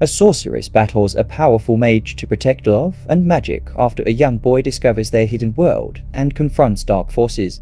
A sorceress battles a powerful mage to protect love and magic after a young boy discovers their hidden world and confronts dark forces.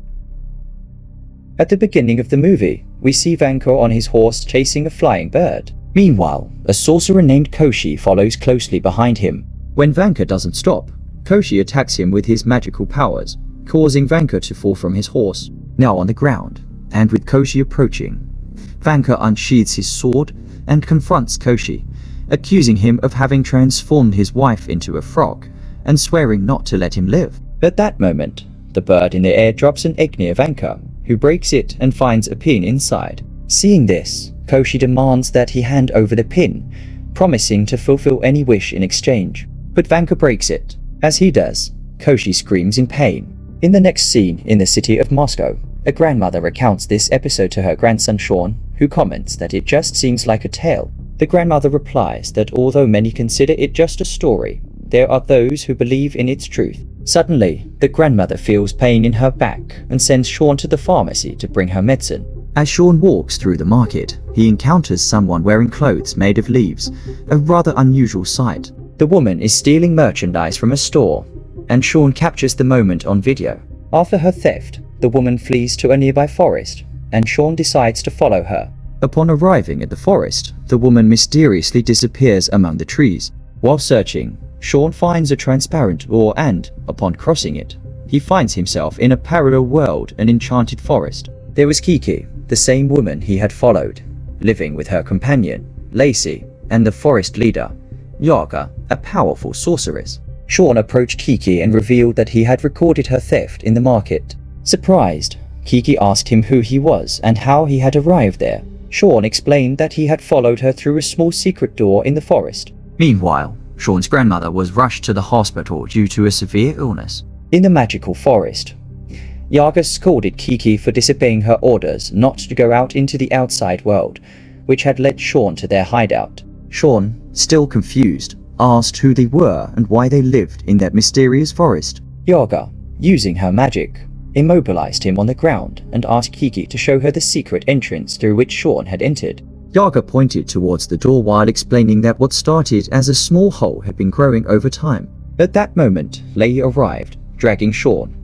At the beginning of the movie, we see Vanka on his horse chasing a flying bird. Meanwhile, a sorcerer named Koshi follows closely behind him. When Vanka doesn't stop, Koshi attacks him with his magical powers, causing Vanka to fall from his horse, now on the ground, and with Koshi approaching. Vanka unsheathes his sword and confronts Koshi, accusing him of having transformed his wife into a frog and swearing not to let him live. At that moment, the bird in the air drops an egg near Vanka, who breaks it and finds a pin inside. Seeing this, Koshi demands that he hand over the pin, promising to fulfill any wish in exchange. But Vanka breaks it. As he does, Koshi screams in pain. In the next scene in the city of Moscow, a grandmother recounts this episode to her grandson Shawn, who comments that it just seems like a tale. The grandmother replies that although many consider it just a story, there are those who believe in its truth. Suddenly, the grandmother feels pain in her back and sends Shawn to the pharmacy to bring her medicine. As Shawn walks through the market, he encounters someone wearing clothes made of leaves, a rather unusual sight. The woman is stealing merchandise from a store, and Shawn captures the moment on video. After her theft, the woman flees to a nearby forest, and Shawn decides to follow her. Upon arriving at the forest, the woman mysteriously disappears among the trees. While searching, Shawn finds a transparent door and, upon crossing it, he finds himself in a parallel world, an enchanted forest. There was Kiki, the same woman he had followed, living with her companion, Lacey, and the forest leader, Yaga, a powerful sorceress. Shawn approached Kiki and revealed that he had recorded her theft in the market. Surprised, Kiki asked him who he was and how he had arrived there. Shawn explained that he had followed her through a small secret door in the forest. Meanwhile, Shawn's grandmother was rushed to the hospital due to a severe illness. In the magical forest, Yaga scolded Kiki for disobeying her orders not to go out into the outside world, which had led Shawn to their hideout. Shawn, still confused, asked who they were and why they lived in that mysterious forest. Yaga, using her magic, immobilized him on the ground and asked Kiki to show her the secret entrance through which Shawn had entered. Yaga pointed towards the door while explaining that what started as a small hole had been growing over time. At that moment, Lei arrived, dragging Shawn,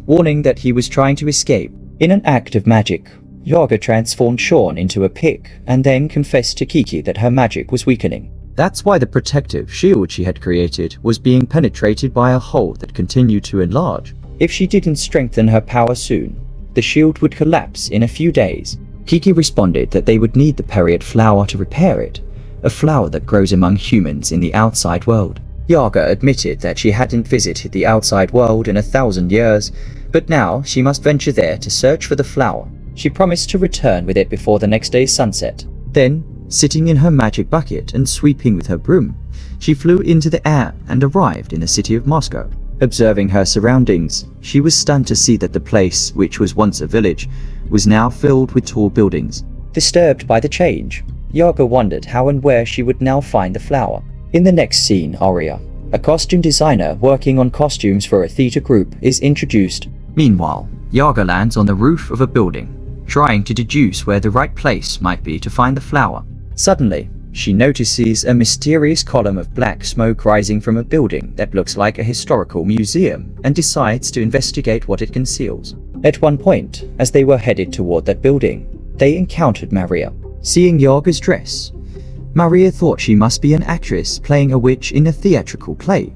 warning that he was trying to escape. In an act of magic, Yaga transformed Shawn into a pig and then confessed to Kiki that her magic was weakening. That's why the protective shield she had created was being penetrated by a hole that continued to enlarge. If she didn't strengthen her power soon, the shield would collapse in a few days. Kiki responded that they would need the period flower to repair it, a flower that grows among humans in the outside world. Yaga admitted that she hadn't visited the outside world in 1,000 years, but now she must venture there to search for the flower. She promised to return with it before the next day's sunset. Then, sitting in her magic bucket and sweeping with her broom, she flew into the air and arrived in the city of Moscow. Observing her surroundings, she was stunned to see that the place, which was once a village, was now filled with tall buildings. Disturbed by the change, Yaga wondered how and where she would now find the flower. In the next scene, Aria, a costume designer working on costumes for a theater group, is introduced. Meanwhile, Yaga lands on the roof of a building, trying to deduce where the right place might be to find the flower. Suddenly, she notices a mysterious column of black smoke rising from a building that looks like a historical museum and decides to investigate what it conceals. At one point, as they were headed toward that building, they encountered Maria. Seeing Yaga's dress, Maria thought she must be an actress playing a witch in a theatrical play,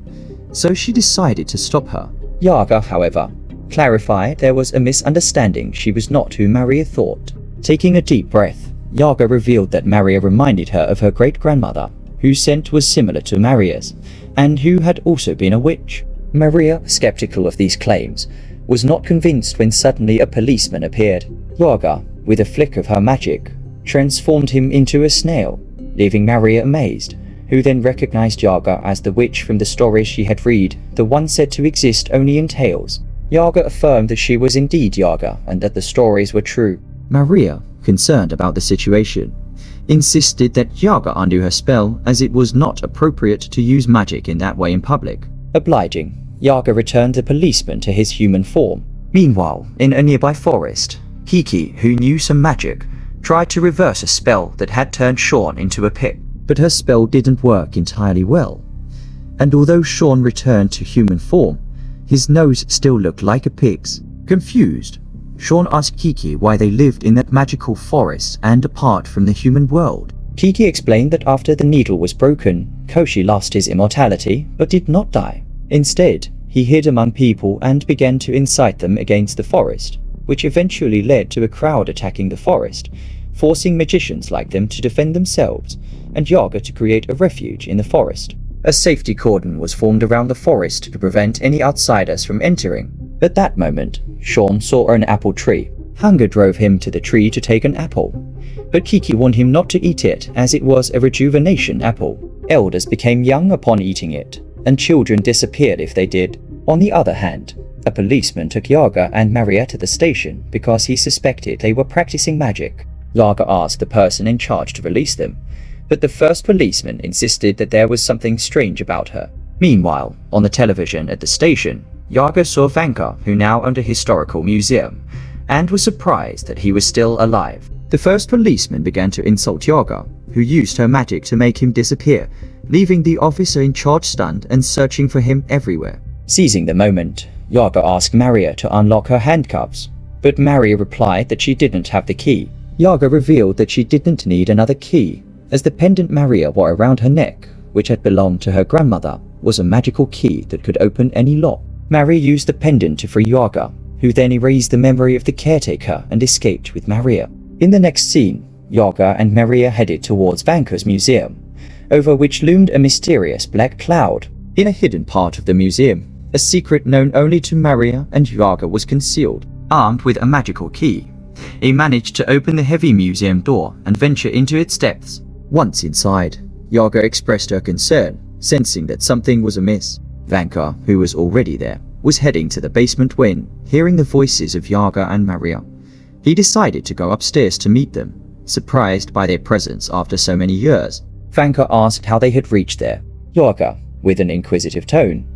so she decided to stop her. Yaga, however, clarified there was a misunderstanding. She was not who Maria thought. Taking a deep breath, Yaga revealed that Maria reminded her of her great-grandmother, whose scent was similar to Maria's, and who had also been a witch. Maria, skeptical of these claims, was not convinced when suddenly a policeman appeared. Yaga, with a flick of her magic, transformed him into a snail, leaving Maria amazed, who then recognized Yaga as the witch from the stories she had read, the one said to exist only in tales. Yaga affirmed that she was indeed Yaga and that the stories were true. Maria, concerned about the situation, insisted that Yaga undo her spell as it was not appropriate to use magic in that way in public. Obliging, Yaga returned the policeman to his human form. Meanwhile, in a nearby forest, Kiki, who knew some magic, tried to reverse a spell that had turned Shawn into a pig. but her spell didn't work entirely well. And although Shawn returned to human form, his nose still looked like a pig's. Confused, Shawn asked Kiki why they lived in that magical forest and apart from the human world. Kiki explained that after the needle was broken, Koshi lost his immortality but did not die. Instead, he hid among people and began to incite them against the forest, which eventually led to a crowd attacking the forest, forcing magicians like them to defend themselves, and Yaga to create a refuge in the forest. A safety cordon was formed around the forest to prevent any outsiders from entering. At that moment, Shawn saw an apple tree. Hunger drove him to the tree to take an apple, but Kiki warned him not to eat it as it was a rejuvenation apple. Elders became young upon eating it, and children disappeared if they did. On the other hand, a policeman took Yaga and Maria to the station because he suspected they were practicing magic. Yaga asked the person in charge to release them, but the first policeman insisted that there was something strange about her. Meanwhile, on the television at the station, Yaga saw Vanka, who now owned a historical museum, and was surprised that he was still alive. The first policeman began to insult Yaga, who used her magic to make him disappear, leaving the officer in charge stunned and searching for him everywhere. Seizing the moment, Yaga asked Maria to unlock her handcuffs, but Maria replied that she didn't have the key. Yaga revealed that she didn't need another key, as the pendant Maria wore around her neck, which had belonged to her grandmother, was a magical key that could open any lock. Maria used the pendant to free Yaga, who then erased the memory of the caretaker and escaped with Maria. In the next scene, Yaga and Maria headed towards Vanka's museum, over which loomed a mysterious black cloud. In a hidden part of the museum, a secret known only to Maria and Yaga was concealed. Armed with a magical key, he managed to open the heavy museum door and venture into its depths. Once inside, Yaga expressed her concern, sensing that something was amiss. Vanka, who was already there, was heading to the basement when, hearing the voices of Yaga and Maria, he decided to go upstairs to meet them, surprised by their presence after so many years. Vanka asked how they had reached there. Yaga, with an inquisitive tone,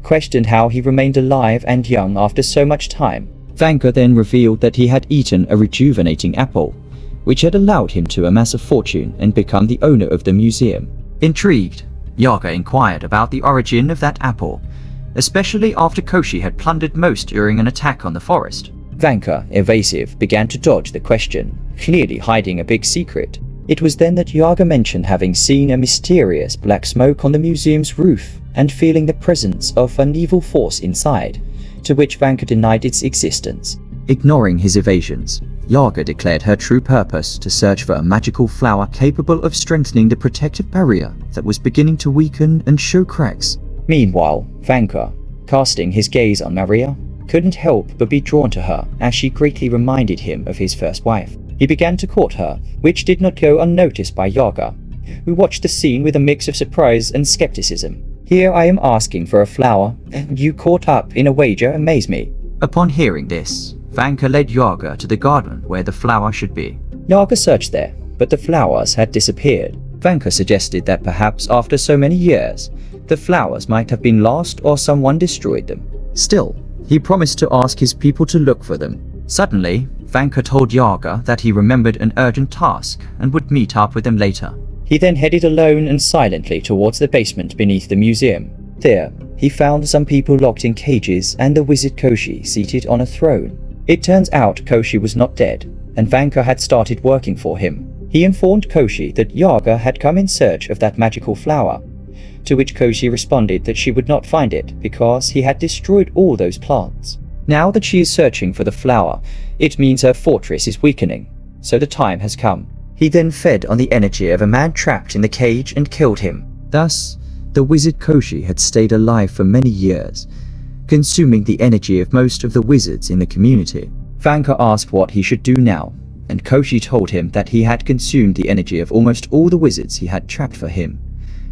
questioned how he remained alive and young after so much time. Vanka then revealed that he had eaten a rejuvenating apple, which had allowed him to amass a fortune and become the owner of the museum. Intrigued, Yaga inquired about the origin of that apple, especially after Koshi had plundered most during an attack on the forest. Vanka, evasive, began to dodge the question, clearly hiding a big secret. It was then that Yaga mentioned having seen a mysterious black smoke on the museum's roof and feeling the presence of an evil force inside, to which Vanka denied its existence. Ignoring his evasions, Yaga declared her true purpose to search for a magical flower capable of strengthening the protective barrier that was beginning to weaken and show cracks. Meanwhile, Vanka, casting his gaze on Maria, couldn't help but be drawn to her as she greatly reminded him of his first wife. He began to court her, which did not go unnoticed by Yaga, who watched the scene with a mix of surprise and skepticism. Here I am asking for a flower, and you caught up in a wager amaze me. Upon hearing this, Vanka led Yaga to the garden where the flower should be. Yaga searched there, but the flowers had disappeared. Vanka suggested that perhaps after so many years, the flowers might have been lost or someone destroyed them. Still, he promised to ask his people to look for them. Suddenly, Vanka told Yaga that he remembered an urgent task and would meet up with them later. He then headed alone and silently towards the basement beneath the museum. There, he found some people locked in cages and the wizard Koshi seated on a throne. It turns out Koshi was not dead, and Vanka had started working for him. He informed Koshi that Yaga had come in search of that magical flower, to which Koshi responded that she would not find it because he had destroyed all those plants. Now that she is searching for the flower, it means her fortress is weakening, so the time has come. He then fed on the energy of a man trapped in the cage and killed him. Thus, the wizard Koshi had stayed alive for many years, consuming the energy of most of the wizards in the community. Vanka asked what he should do now, and Koshi told him that he had consumed the energy of almost all the wizards he had trapped for him.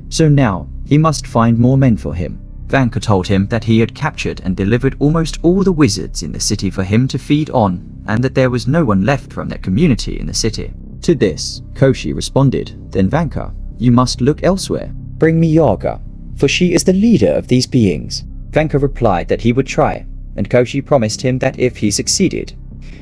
So now, he must find more men for him. Vanka told him that he had captured and delivered almost all the wizards in the city for him to feed on, and that there was no one left from that community in the city. To this, Koshi responded, "Then Vanka, you must look elsewhere. Bring me Yaga, for she is the leader of these beings." Vanka replied that he would try, and Koshi promised him that if he succeeded,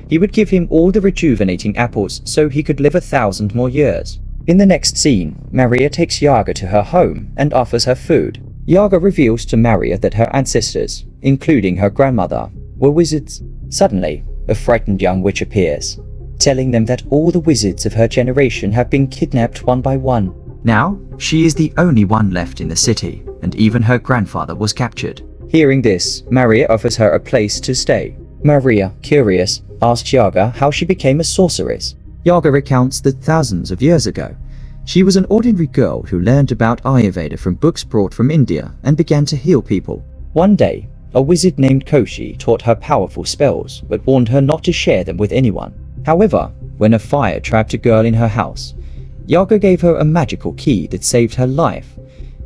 he would give him all the rejuvenating apples so he could live 1,000 more years. In the next scene, Maria takes Yaga to her home and offers her food. Yaga reveals to Maria that her ancestors, including her grandmother, were wizards. Suddenly, a frightened young witch appears, telling them that all the wizards of her generation have been kidnapped one by one. Now, she is the only one left in the city, and even her grandfather was captured. Hearing this, Maria offers her a place to stay. Maria, curious, asks Yaga how she became a sorceress. Yaga recounts that thousands of years ago, she was an ordinary girl who learned about Ayurveda from books brought from India and began to heal people. One day, a wizard named Koshi taught her powerful spells but warned her not to share them with anyone. However, when a fire trapped a girl in her house, Yaga gave her a magical key that saved her life,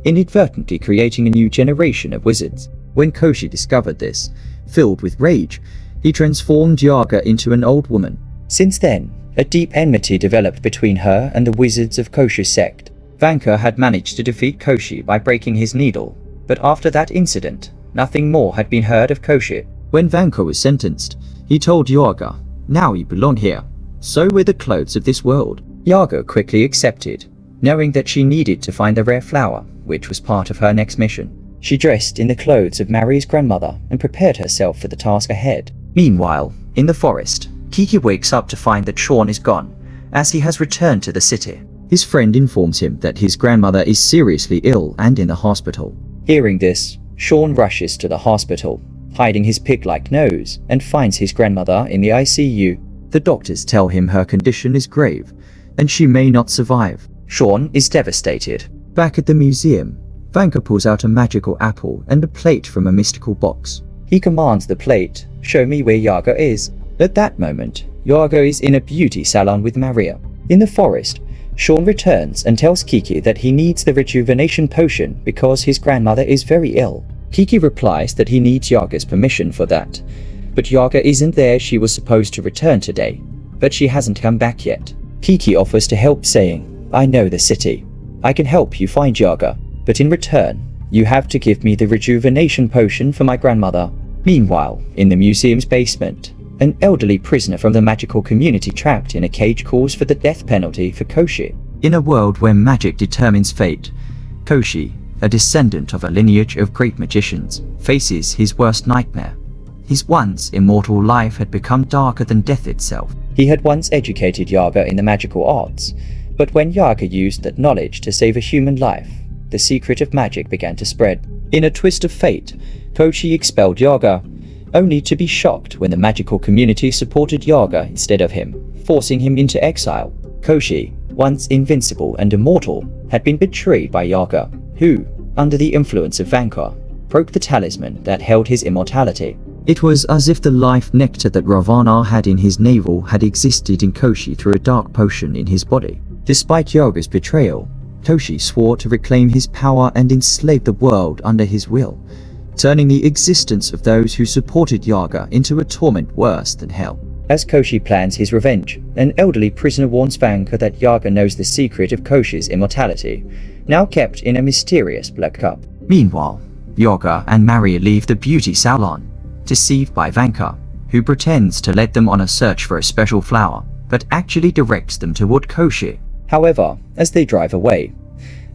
inadvertently creating a new generation of wizards. When Koshi discovered this, filled with rage, he transformed Yaga into an old woman. Since then, a deep enmity developed between her and the wizards of Koshi's sect. Vanka had managed to defeat Koshi by breaking his needle, but after that incident, nothing more had been heard of Koshi. When Vanka was sentenced, he told Yaga, "Now you belong here. So were the clothes of this world." Yaga quickly accepted, knowing that she needed to find the rare flower, which was part of her next mission. She dressed in the clothes of Marie's grandmother and prepared herself for the task ahead. Meanwhile, in the forest, Kiki wakes up to find that Shawn is gone, as he has returned to the city. His friend informs him that his grandmother is seriously ill and in the hospital. Hearing this, Shawn rushes to the hospital, hiding his pig-like nose, and finds his grandmother in the ICU. The doctors tell him her condition is grave, and she may not survive. Shawn is devastated. Back at the museum, Vanka pulls out a magical apple and a plate from a mystical box. He commands the plate, "Show me where Yaga is." At that moment, Yaga is in a beauty salon with Maria. In the forest, Shawn returns and tells Kiki that he needs the rejuvenation potion because his grandmother is very ill. Kiki replies that he needs Yaga's permission for that, but Yaga isn't there. She was supposed to return today, but she hasn't come back yet. Kiki offers to help, saying, "I know the city. I can help you find Yaga, but in return, you have to give me the rejuvenation potion for my grandmother." Meanwhile, in the museum's basement, an elderly prisoner from the magical community trapped in a cage calls for the death penalty for Koshi. In a world where magic determines fate, Koshi, a descendant of a lineage of great magicians, faces his worst nightmare. His once immortal life had become darker than death itself. He had once educated Yaga in the magical arts, but when Yaga used that knowledge to save a human life, the secret of magic began to spread. In a twist of fate, Koshi expelled Yaga, only to be shocked when the magical community supported Yaga instead of him, forcing him into exile. Koshi, once invincible and immortal, had been betrayed by Yaga, who, under the influence of Vanka, broke the talisman that held his immortality. It was as if the life nectar that Ravana had in his navel had existed in Koshi through a dark potion in his body. Despite Yaga's betrayal, Koshi swore to reclaim his power and enslave the world under his will, turning the existence of those who supported Yaga into a torment worse than hell. As Koshi plans his revenge, an elderly prisoner warns Vanka that Yaga knows the secret of Koshi's immortality, now kept in a mysterious black cup. Meanwhile, Yaga and Maria leave the beauty salon, deceived by Vanka, who pretends to lead them on a search for a special flower, but actually directs them toward Koshi. However, as they drive away,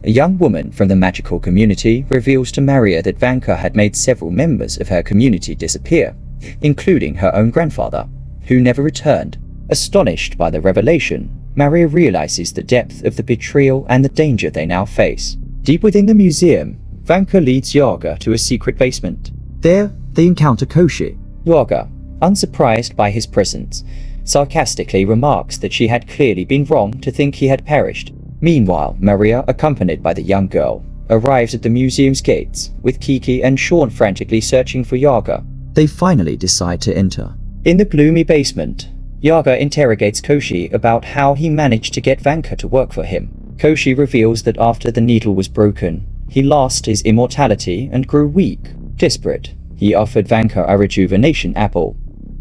a young woman from the magical community reveals to Maria that Vanka had made several members of her community disappear, including her own grandfather, who never returned. Astonished by the revelation, Maria realizes the depth of the betrayal and the danger they now face. Deep within the museum, Vanka leads Yaga to a secret basement. There, they encounter Koshi. Yaga, unsurprised by his presence, sarcastically remarks that she had clearly been wrong to think he had perished. Meanwhile, Maria, accompanied by the young girl, arrives at the museum's gates, with Kiki and Shawn frantically searching for Yaga. They finally decide to enter. In the gloomy basement, Yaga interrogates Koshi about how he managed to get Vanka to work for him. Koshi reveals that after the needle was broken, he lost his immortality and grew weak. Desperate, he offered Vanka a rejuvenation apple,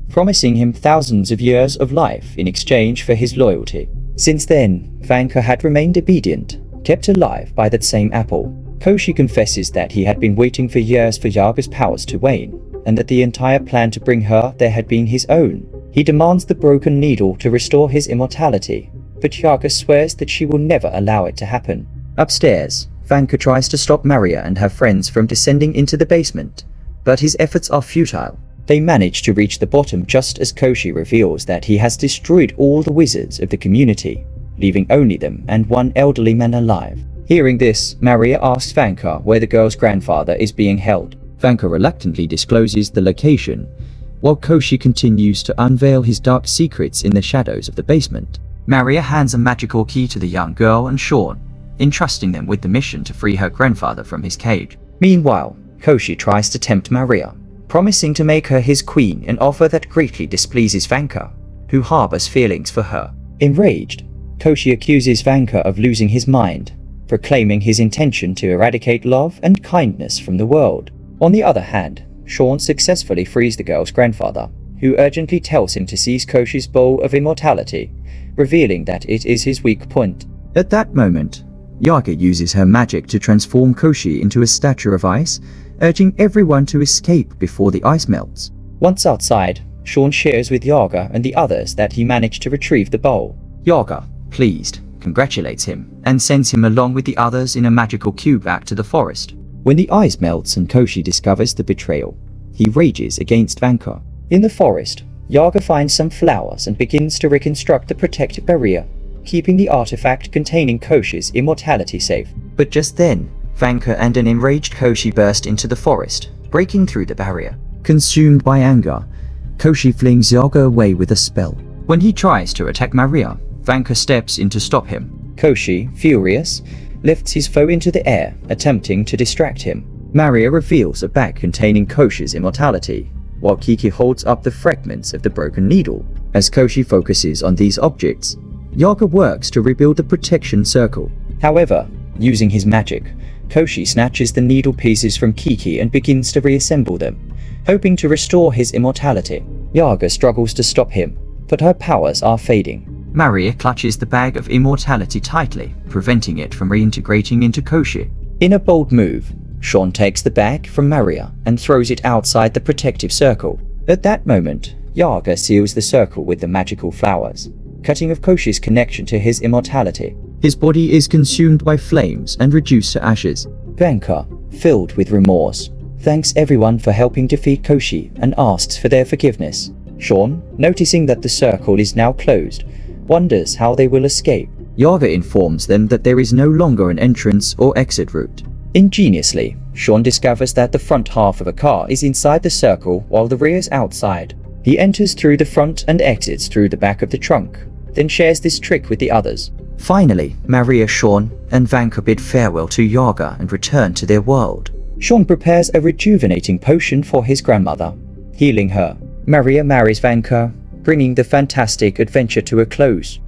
promising him thousands of years of life in exchange for his loyalty. Since then, Vanka had remained obedient, kept alive by that same apple. Koshi confesses that he had been waiting for years for Yaga's powers to wane, and that the entire plan to bring her there had been his own. He demands the broken needle to restore his immortality, but Yaga swears that she will never allow it to happen. Upstairs, Vanka tries to stop Maria and her friends from descending into the basement, but his efforts are futile. They manage to reach the bottom just as Koshi reveals that he has destroyed all the wizards of the community, leaving only them and one elderly man alive. Hearing this, Maria asks Vanka where the girl's grandfather is being held. Vanka reluctantly discloses the location, while Koshi continues to unveil his dark secrets in the shadows of the basement. Maria hands a magical key to the young girl and Shawn, entrusting them with the mission to free her grandfather from his cage. Meanwhile, Koshi tries to tempt Maria, promising to make her his queen, an offer that greatly displeases Vanka, who harbors feelings for her. Enraged, Koshi accuses Vanka of losing his mind, proclaiming his intention to eradicate love and kindness from the world. On the other hand, Shawn successfully frees the girl's grandfather, who urgently tells him to seize Koshi's bowl of immortality, revealing that it is his weak point. At that moment, Yaga uses her magic to transform Koshi into a statue of ice, urging everyone to escape before the ice melts. Once outside, Shawn shares with Yaga and the others that he managed to retrieve the bowl. Yaga, pleased, congratulates him and sends him along with the others in a magical cube back to the forest. When the ice melts and Koshi discovers the betrayal, he rages against Vanka. In the forest, Yaga finds some flowers and begins to reconstruct the protective barrier, keeping the artifact containing Koshi's immortality safe. But just then, Vanka and an enraged Koshi burst into the forest, breaking through the barrier. Consumed by anger, Koshi flings Yaga away with a spell. When he tries to attack Maria, Vanka steps in to stop him. Koshi, furious, lifts his foe into the air, attempting to distract him. Maria reveals a bag containing Koshi's immortality, while Kiki holds up the fragments of the broken needle. As Koshi focuses on these objects, Yaga works to rebuild the protection circle. However, using his magic, Koshi snatches the needle pieces from Kiki and begins to reassemble them, hoping to restore his immortality. Yaga struggles to stop him, but her powers are fading. Maria clutches the bag of immortality tightly, preventing it from reintegrating into Koshi. In a bold move, Shawn takes the bag from Maria and throws it outside the protective circle. At that moment, Yaga seals the circle with the magical flowers, cutting off Koshi's connection to his immortality. His body is consumed by flames and reduced to ashes. Vanka, filled with remorse, thanks everyone for helping defeat Koshi and asks for their forgiveness. Shawn, noticing that the circle is now closed, wonders how they will escape. Yaga informs them that there is no longer an entrance or exit route. Ingeniously, Shawn discovers that the front half of a car is inside the circle while the rear is outside. He enters through the front and exits through the back of the trunk, then shares this trick with the others. Finally, Maria, Shawn, and Vanka bid farewell to Yaga and return to their world. Shawn prepares a rejuvenating potion for his grandmother, healing her. Maria marries Vanka, bringing the fantastic adventure to a close.